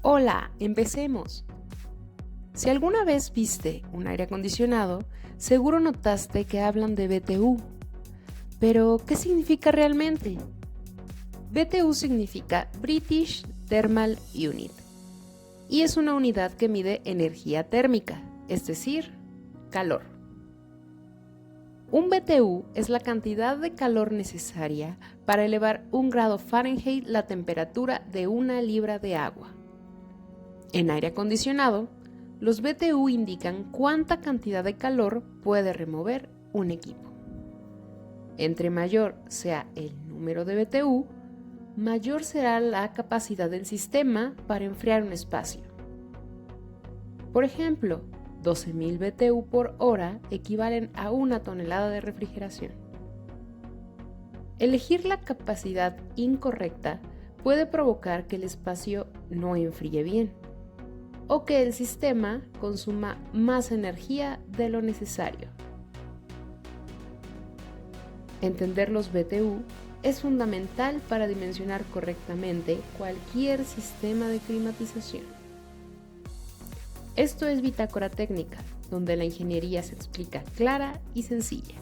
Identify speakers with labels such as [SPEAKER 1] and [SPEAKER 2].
[SPEAKER 1] Hola, empecemos. Si alguna vez viste un aire acondicionado, seguro notaste que hablan de BTU. Pero, ¿qué significa realmente? BTU significa British Thermal Unit y es una unidad que mide energía térmica, es decir, calor. Un BTU es la cantidad de calor necesaria para elevar 1 grado Fahrenheit la temperatura de 1 libra de agua. En aire acondicionado, los BTU indican cuánta cantidad de calor puede remover un equipo. Entre mayor sea el número de BTU, mayor será la capacidad del sistema para enfriar un espacio. Por ejemplo, 12.000 BTU por hora equivalen a 1 tonelada de refrigeración. Elegir la capacidad incorrecta puede provocar que el espacio no enfríe bien o que el sistema consuma más energía de lo necesario. Entender los BTU es fundamental para dimensionar correctamente cualquier sistema de climatización. Esto es Bitácora Técnica, donde la ingeniería se explica clara y sencilla.